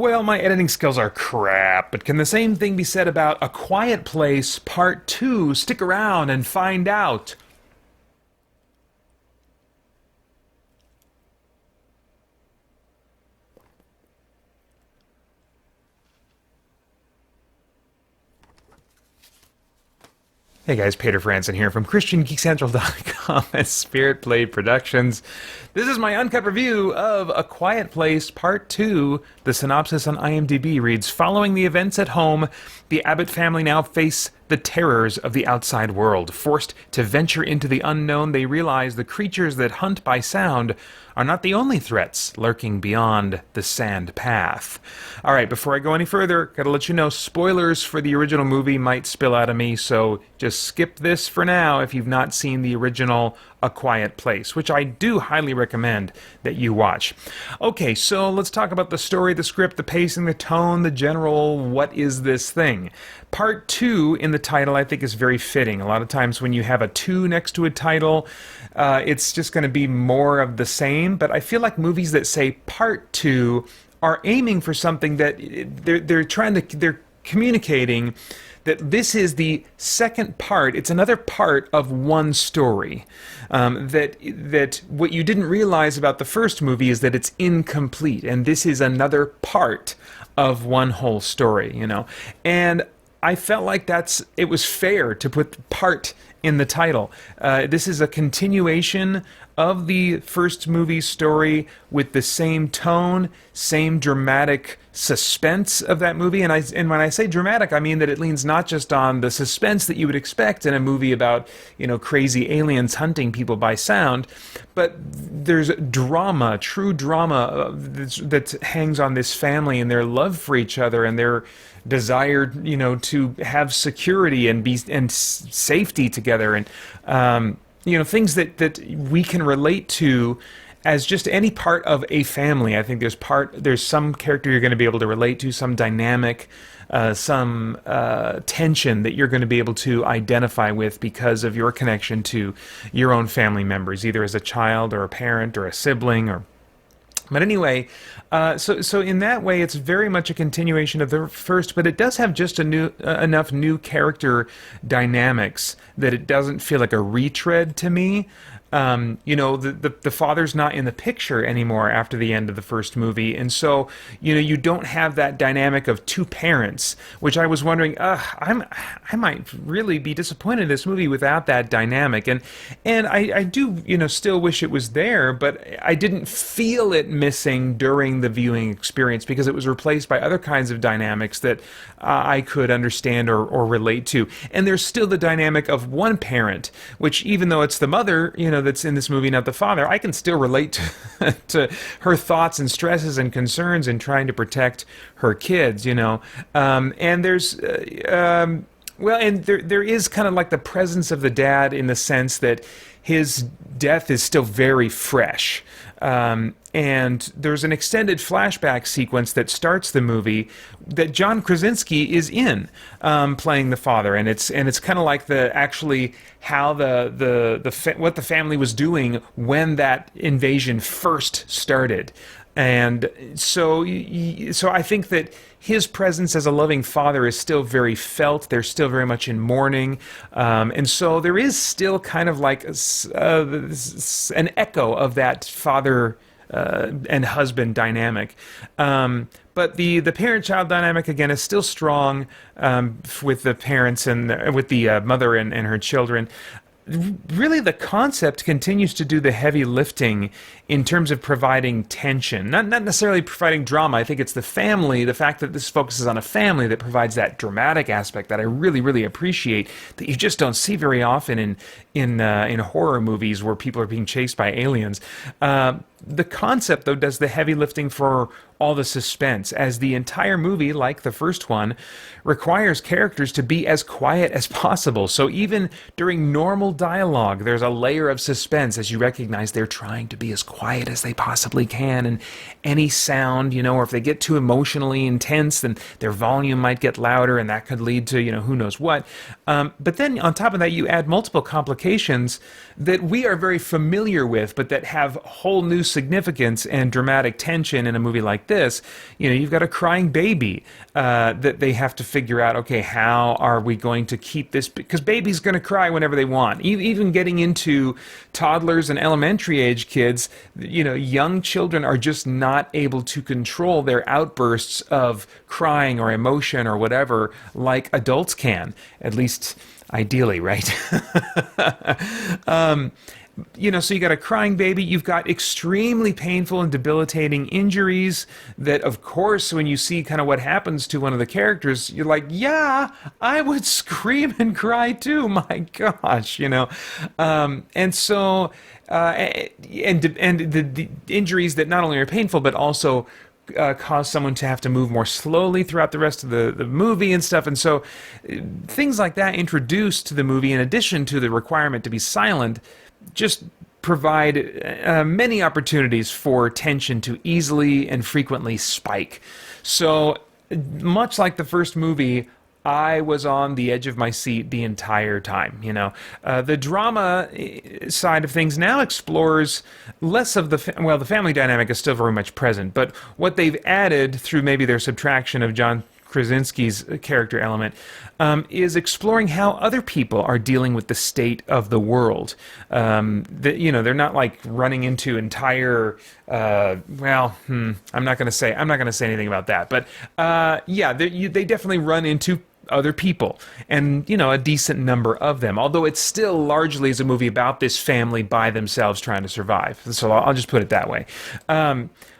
Well, my editing skills are crap, but can the same thing be said about A Quiet Place Part 2? Stick around and find out. Hey guys, Peter Franson here from christiangeekcentral.com and Spirit Blade Productions. This is my uncut review of A Quiet Place Part 2. The synopsis on IMDb reads, following the events at home, the Abbott family now face the terrors of the outside world. Forced to venture into the unknown, they realize the creatures that hunt by sound are not the only threats lurking beyond the sand path. Alright, before I go any further, gotta let you know, spoilers for the original movie might spill out of me, so just skip this for now if you've not seen the original A Quiet Place, which I do highly recommend that you watch. Okay, so let's talk about the story, the script, the pacing, the tone, the general what is this thing. Part 2 in the title I think is very fitting. A lot of times when you have a 2 next to a title, it's just going to be more of the same, but I feel like movies that say Part 2 are aiming for something that they're communicating that this is the second part. It's another part of one story. That what you didn't realize about the first movie is that it's incomplete, and this is another part of one whole story, you know. And I felt like it was fair to put part in the title. This is a continuation of the first movie's story with the same tone, same dramatic suspense of that movie. And when I say dramatic, I mean that it leans not just on the suspense that you would expect in a movie about, you know, crazy aliens hunting people by sound, but there's drama, true drama that hangs on this family and their love for each other and their desire, you know, to have security and safety together, and you know, things that we can relate to as just any part of a family. I think there's some character you're going to be able to relate to, some dynamic, some tension that you're going to be able to identify with because of your connection to your own family members, either as a child or a parent or a sibling or. But anyway, so in that way, it's very much a continuation of the first, but it does have just enough new character dynamics that it doesn't feel like a retread to me. You know, the father's not in the picture anymore after the end of the first movie, and so, you know, you don't have that dynamic of two parents, which I was wondering, I might really be disappointed in this movie without that dynamic, and I do, you know, still wish it was there, but I didn't feel it missing during the viewing experience because it was replaced by other kinds of dynamics that I could understand or relate to. And there's still the dynamic of one parent, which, even though it's the mother, you know, that's in this movie, not the father, I can still relate to her thoughts and stresses and concerns in trying to protect her kids, you know. And there's well, and there is kind of like the presence of the dad in the sense that his death is still very fresh. And there's an extended flashback sequence that starts the movie that John Krasinski is in, playing the father, and it's kind of like how what the family was doing when that invasion first started. And so I think that his presence as a loving father is still very felt. They're still very much in mourning. And so there is still kind of like an echo of that father and husband dynamic. But the parent-child dynamic, again, is still strong with the parents and with the mother and her children. Really, the concept continues to do the heavy lifting in terms of providing tension, not necessarily providing drama. I think it's the fact that this focuses on a family, that provides that dramatic aspect that I really, really appreciate, that you just don't see very often in horror movies where people are being chased by aliens. The concept, though, does the heavy lifting for all the suspense, as the entire movie, like the first one, requires characters to be as quiet as possible. So even during normal dialogue, there's a layer of suspense as you recognize they're trying to be as quiet as they possibly can, and any sound, you know, or if they get too emotionally intense, then their volume might get louder, and that could lead to, you know, who knows what. But then on top of that, you add multiple complications locations that we are very familiar with, but that have whole new significance and dramatic tension in a movie like this. You know, you've got a crying baby that they have to figure out, okay, how are we going to keep this? Because baby's going to cry whenever they want. Even getting into toddlers and elementary age kids, you know, young children are just not able to control their outbursts of crying or emotion or whatever like adults can, at least ideally, right? You know, so you got a crying baby, you've got extremely painful and debilitating injuries that, of course, when you see kind of what happens to one of the characters, you're like, yeah, I would scream and cry too, my gosh, you know. And so, and the injuries that not only are painful, but also cause someone to have to move more slowly throughout the rest of the movie and stuff. And so things like that introduced to the movie, in addition to the requirement to be silent, just provide many opportunities for tension to easily and frequently spike. So much like the first movie, I was on the edge of my seat the entire time, you know. The drama side of things now explores less of the family dynamic is still very much present, but what they've added through maybe their subtraction of John Krasinski's character element is exploring how other people are dealing with the state of the world. You know, they're not like running into entire. I'm not going to say anything about that, but yeah, they definitely run into other people, and you know, a decent number of them, although it still largely is a movie about this family by themselves trying to survive. So I'll just put it that way.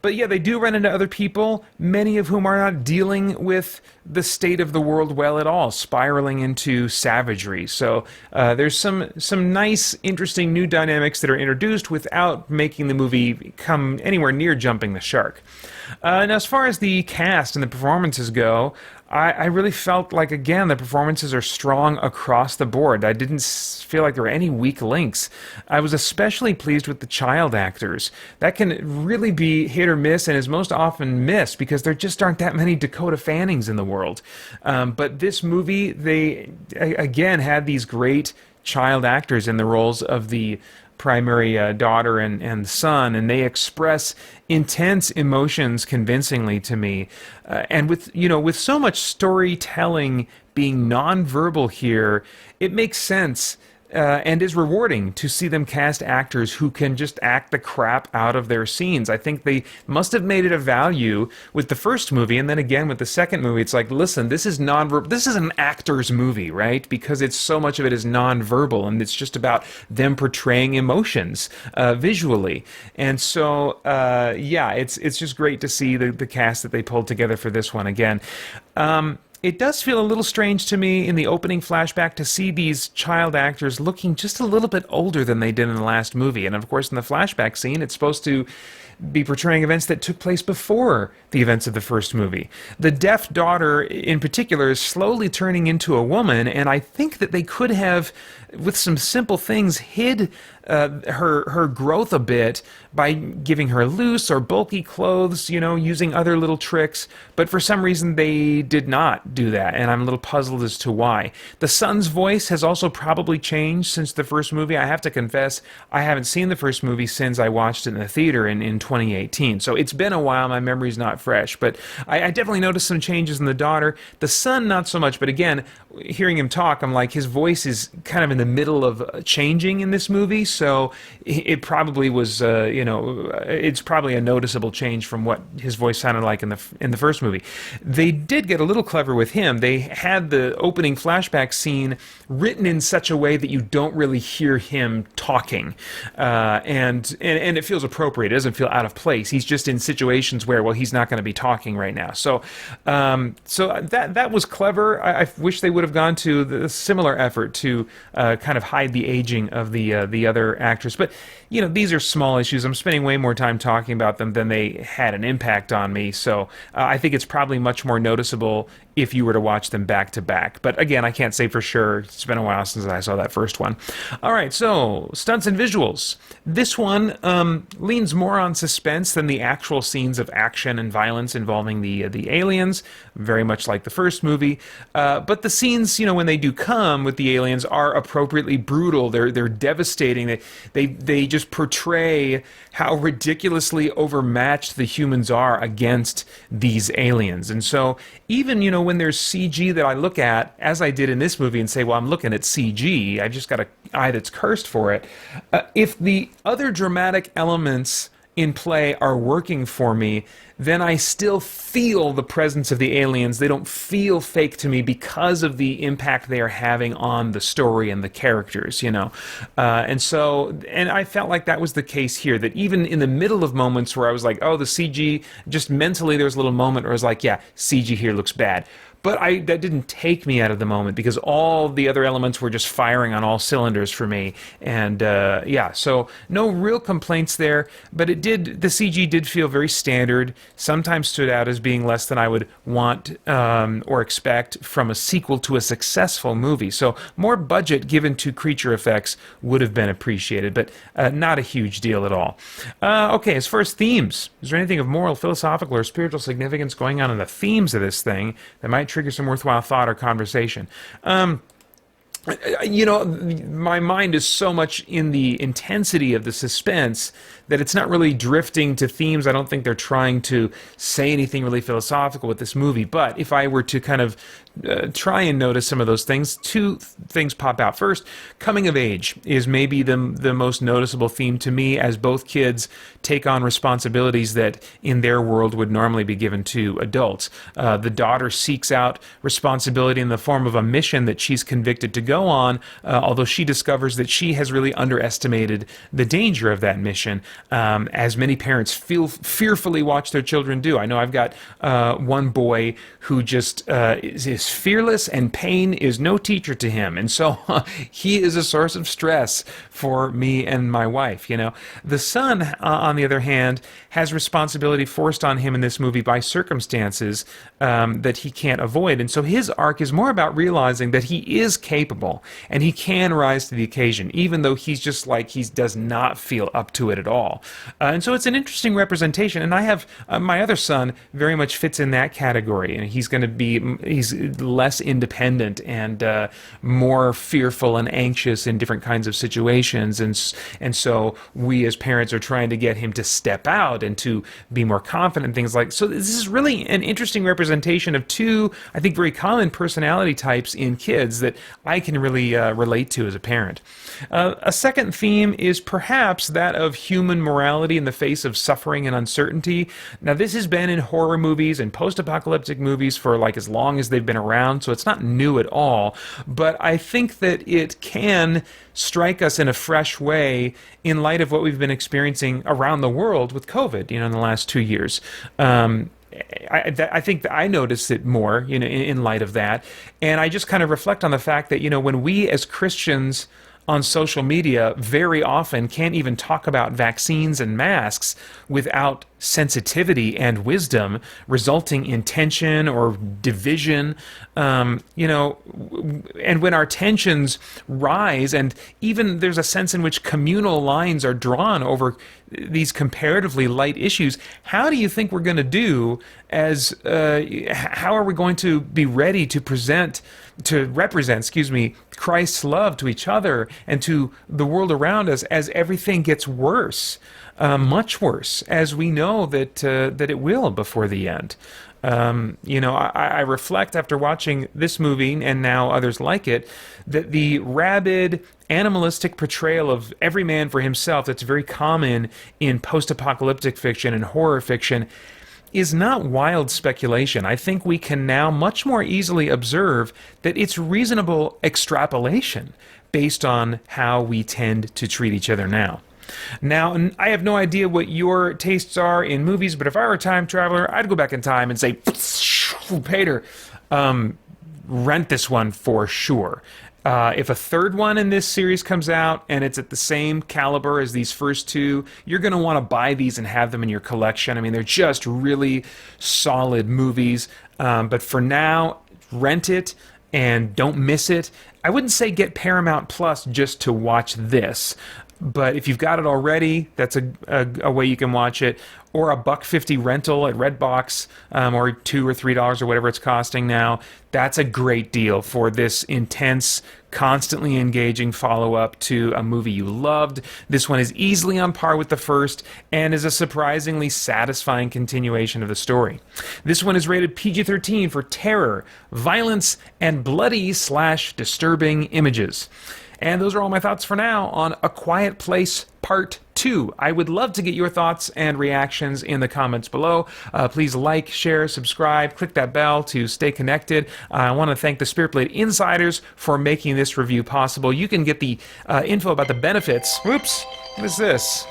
But yeah, they do run into other people, many of whom are not dealing with the state of the world well at all, spiraling into savagery. So there's some nice, interesting new dynamics that are introduced without making the movie come anywhere near jumping the shark. Now, as far as the cast and the performances go, I really felt like, again, the performances are strong across the board. I didn't feel like there were any weak links. I was especially pleased with the child actors. That can really be hit or miss, and is most often missed because there just aren't that many Dakota Fannings in the world. But this movie, they, again, had these great child actors in the roles of the primary daughter and son, and they express intense emotions convincingly to me, and with so much storytelling being nonverbal here, it makes sense and is rewarding to see them cast actors who can just act the crap out of their scenes. I think they must have made it a value with the first movie, and then again with the second movie. It's like, listen, this is nonverbal. This is an actor's movie, right? Because it's so much of it is nonverbal, and it's just about them portraying emotions visually. And so, yeah, it's just great to see the cast that they pulled together for this one again. It does feel a little strange to me in the opening flashback to see these child actors looking just a little bit older than they did in the last movie. And of course, in the flashback scene, it's supposed to be portraying events that took place before the events of the first movie. The deaf daughter, in particular, is slowly turning into a woman, and I think that they could have, with some simple things, hid her growth a bit by giving her loose or bulky clothes, you know, using other little tricks, but for some reason they did not do that, and I'm a little puzzled as to why. The son's voice has also probably changed since the first movie. I have to confess, I haven't seen the first movie since I watched it in the theater in 2018, so it's been a while, my memory's not fresh, but I definitely noticed some changes in the daughter. The son, not so much, but again, hearing him talk, I'm like, his voice is kind of in the middle of changing in this movie, so it probably was, it's probably a noticeable change from what his voice sounded like in the first movie. They did get a little clever with him. They had the opening flashback scene written in such a way that you don't really hear him talking, and it feels appropriate. It doesn't feel out of place. He's just in situations where, well, he's not going to be talking right now. So that was clever. I wish they would have gone to the similar effort to kind of hide the aging of the other actors. But you know, these are small issues. I'm spending way more time talking about them than they had an impact on me. So I think it's probably much more noticeable if you were to watch them back to back. But again, I can't say for sure. It's been a while since I saw that first one. All right, so stunts and visuals. This one leans more on suspense than the actual scenes of action and violence involving the aliens, very much like the first movie. But the scenes, when they do come with the aliens, are appropriately brutal. They're devastating. They just portray how ridiculously overmatched the humans are against these aliens. And so even, when there's CG that I look at, as I did in this movie, and say, well, I'm looking at CG, I've just got an eye that's cursed for it. If the other dramatic elements in play are working for me, then I still feel the presence of the aliens. They don't feel fake to me because of the impact they are having on the story and the characters, and I felt like that was the case here, that even in the middle of moments where I was like, oh, the CG, just mentally there was a little moment where I was like, yeah, CG here looks bad. But that didn't take me out of the moment because all the other elements were just firing on all cylinders for me. And so no real complaints there. But the CG did feel very standard, sometimes stood out as being less than I would want or expect from a sequel to a successful movie. So more budget given to creature effects would have been appreciated, but not a huge deal at all. Okay, as far as themes, is there anything of moral, philosophical, or spiritual significance going on in the themes of this thing that might trigger some worthwhile thought or conversation? My mind is so much in the intensity of the suspense that it's not really drifting to themes. I don't think they're trying to say anything really philosophical with this movie. But if I were to kind of try and notice some of those things, two things pop out. First, coming of age is maybe the most noticeable theme to me, as both kids take on responsibilities that in their world would normally be given to adults. The daughter seeks out responsibility in the form of a mission that she's convicted to go on, although she discovers that she has really underestimated the danger of that mission, as many parents fearfully watch their children do. I know I've got one boy who just is fearless, and pain is no teacher to him. And so he is a source of stress for me and my wife. The son, on the other hand, has responsibility forced on him in this movie by circumstances that he can't avoid. And so his arc is more about realizing that he is capable and he can rise to the occasion, even though he's just like, he does not feel up to it at all. And so it's an interesting representation. And I have my other son very much fits in that category. And he's less independent and more fearful and anxious in different kinds of situations. And so we as parents are trying to get him to step out and to be more confident and things like. So this is really an interesting representation of two, I think, very common personality types in kids that I can really relate to as a parent. A second theme is perhaps that of human morality in the face of suffering and uncertainty. Now, this has been in horror movies and post-apocalyptic movies for like as long as they've been around, so it's not new at all. But I think that it can strike us in a fresh way in light of what we've been experiencing around the world with COVID, in the last 2 years. I think that I noticed it more, in light of that. And I just kind of reflect on the fact that, when we as Christians on social media very often can't even talk about vaccines and masks without sensitivity and wisdom, resulting in tension or division, and when our tensions rise, and even there's a sense in which communal lines are drawn over these comparatively light issues, how do you think we're going to do how are we going to be ready to represent Christ's love to each other and to the world around us as everything gets worse, much worse, as we know that it will before the end. I reflect after watching this movie and now others like it, that the rabid, animalistic portrayal of every man for himself that's very common in post-apocalyptic fiction and horror fiction is not wild speculation. I think we can now much more easily observe that it's reasonable extrapolation based on how we tend to treat each other now. Now, I have no idea what your tastes are in movies, but if I were a time traveler, I'd go back in time and say, Peter, rent this one for sure. If a third one in this series comes out and it's at the same caliber as these first two, you're going to want to buy these and have them in your collection. I mean, they're just really solid movies. But for now, rent it and don't miss it. I wouldn't say get Paramount Plus just to watch this, but if you've got it already, that's a way you can watch it. Or a $1.50 rental at Redbox, or $2 or $3 or whatever it's costing now. That's a great deal for this intense, constantly engaging follow-up to a movie you loved. This one is easily on par with the first and is a surprisingly satisfying continuation of the story. This one is rated PG-13 for terror, violence, and bloody/disturbing images. And those are all my thoughts for now on A Quiet Place Part 2. I would love to get your thoughts and reactions in the comments below. Please like, share, subscribe, click that bell to stay connected. I want to thank the Spirit Blade Insiders for making this review possible. You can get the info about the benefits. Whoops, what is this?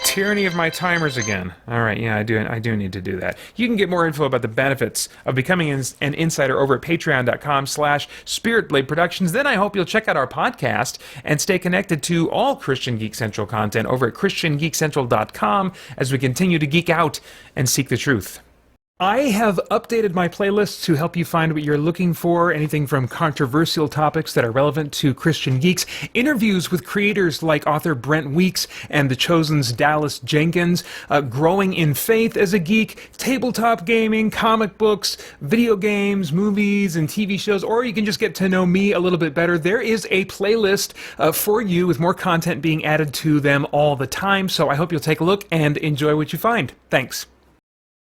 Tyranny of my timers again. All right, yeah, I do need to do that. You can get more info about the benefits of becoming an insider over at patreon.com/Spirit Blade Productions. Then I hope you'll check out our podcast and stay connected to all Christian Geek Central content over at christiangeekcentral.com as we continue to geek out and seek the truth. I have updated my playlists to help you find what you're looking for, anything from controversial topics that are relevant to Christian geeks, interviews with creators like author Brent Weeks and The Chosen's Dallas Jenkins, growing in faith as a geek, tabletop gaming, comic books, video games, movies, and TV shows, or you can just get to know me a little bit better. There is a playlist for you with more content being added to them all the time, so I hope you'll take a look and enjoy what you find. Thanks.